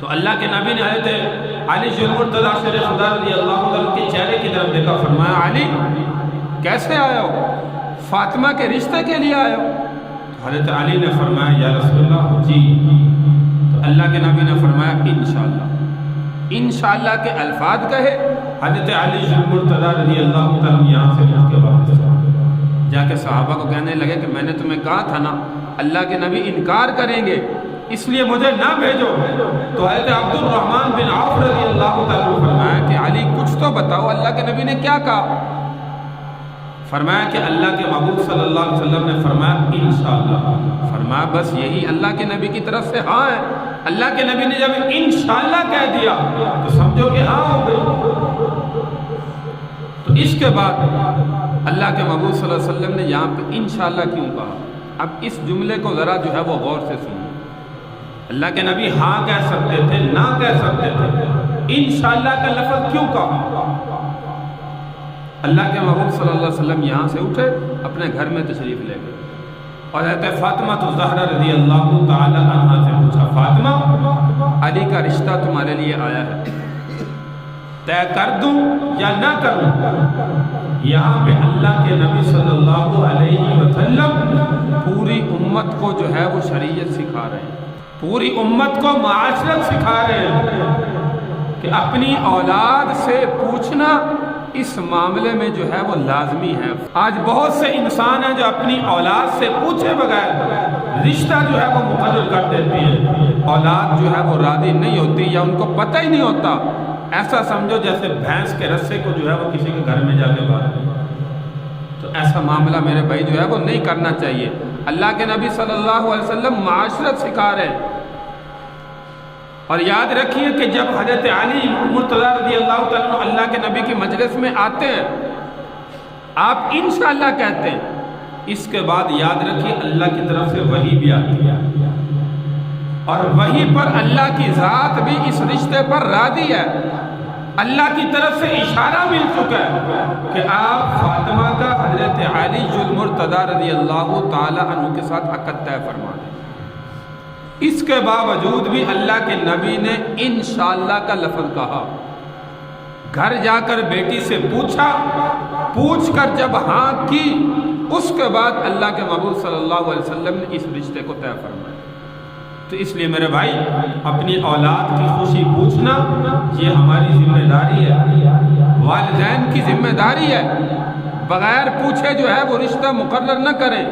تو اللہ کے نبی نے حضرت علی المرتضیٰ شیر خدا رضی اللہ عنہ کے چہرے کی طرف دیکھا، فرمایا علی کیسے آئے ہو؟ فاطمہ کے رشتے کے لیے آئے ہو؟ تو حضرت علی نے فرمایا یا رسول اللہ جی۔ تو اللہ کے نبی نے فرمایا انشاءاللہ۔ انشاءاللہ کے الفاظ کہے، حضرت علی المرتضیٰ رضی اللہ عنہ یہاں سے اٹھ کے واپس جا کے صحابہ کو کہنے لگے کہ میں نے تمہیں کہا تھا نا اللہ کے نبی انکار کریں گے، اس لیے مجھے نہ بھیجو۔ تو حضرت عبد الرحمن بن عوف رضی اللہ تعالیٰ فرمایا کہ علی کچھ تو بتاؤ اللہ کے نبی نے کیا کہا؟ فرمایا کہ اللہ کے محبوب صلی اللہ علیہ وسلم نے فرمایا انشاءاللہ۔ فرمایا بس یہی اللہ کے نبی کی طرف سے ہاں ہے۔ اللہ کے نبی نے جب انشاءاللہ کہہ دیا تو سمجھو کہ ہاں ہو گئی۔ تو اس کے بعد اللہ کے محبوب صلی اللہ علیہ وسلم نے یہاں پہ انشاءاللہ کیوں کہا؟ اب اس جملے کو ذرا جو ہے وہ غور سے سنیں۔ اللہ کے نبی ہاں کہہ سکتے تھے، نہ کہہ سکتے تھے، انشاءاللہ کا لفظ کیوں کہا؟ اللہ کے محبوب صلی اللہ علیہ وسلم یہاں سے اٹھے، اپنے گھر میں تشریف لے گئے اور حضرت فاطمہ الزہرا رضی اللہ تعالی عنہا سے پوچھا، فاطمہ علی کا رشتہ تمہارے لیے آیا ہے، طے کر دوں یا نہ کروں؟ یہاں پہ اللہ کے نبی صلی اللہ علیہ وسلم پوری امت کو جو ہے وہ شریعت سکھا رہے ہیں، پوری امت کو معاشرت سکھا رہے ہیں کہ اپنی اولاد سے پوچھنا اس معاملے میں جو ہے وہ لازمی ہے۔ آج بہت سے انسان ہیں جو اپنی اولاد سے پوچھے بغیر رشتہ جو ہے وہ مقرر کر دیتی ہیں، اولاد جو ہے وہ راضی نہیں ہوتی یا ان کو پتہ ہی نہیں ہوتا، ایسا سمجھو جیسے بھینس کے رسے کو جو ہے وہ کسی کے گھر میں جا کے باندھ۔ تو ایسا معاملہ میرے بھائی جو ہے وہ نہیں کرنا چاہیے۔ اللہ کے نبی صلی اللہ علیہ وسلم معاشرت سکھا رہے ہیں۔ اور یاد رکھیے کہ جب حضرت علی مرتضیٰ رضی اللہ تعالیٰ عنہ اللہ کے نبی کی مجلس میں آتے ہیں، آپ انشاءاللہ کہتے ہیں، اس کے بعد یاد رکھیے اللہ کی طرف سے وحی بھی آتی ہے اور وحی پر اللہ کی ذات بھی اس رشتے پر راضی ہے۔ اللہ کی طرف سے اشارہ مل چکا ہے کہ آپ فاطمہ کا حضرت علی المرتضیٰ رضی اللہ تعالیٰ عنہ کے ساتھ عقد طے فرما دیں۔ اس کے باوجود بھی اللہ کے نبی نے انشاءاللہ کا لفظ کہا، گھر جا کر بیٹی سے پوچھا، پوچھ کر جب ہاں کی، اس کے بعد اللہ کے محبوب صلی اللہ علیہ وسلم نے اس رشتے کو طے فرمایا۔ تو اس لیے میرے بھائی اپنی اولاد کی خوشی پوچھنا یہ ہماری ذمہ داری ہے، والدین کی ذمہ داری ہے، بغیر پوچھے جو ہے وہ رشتہ مقرر نہ کریں۔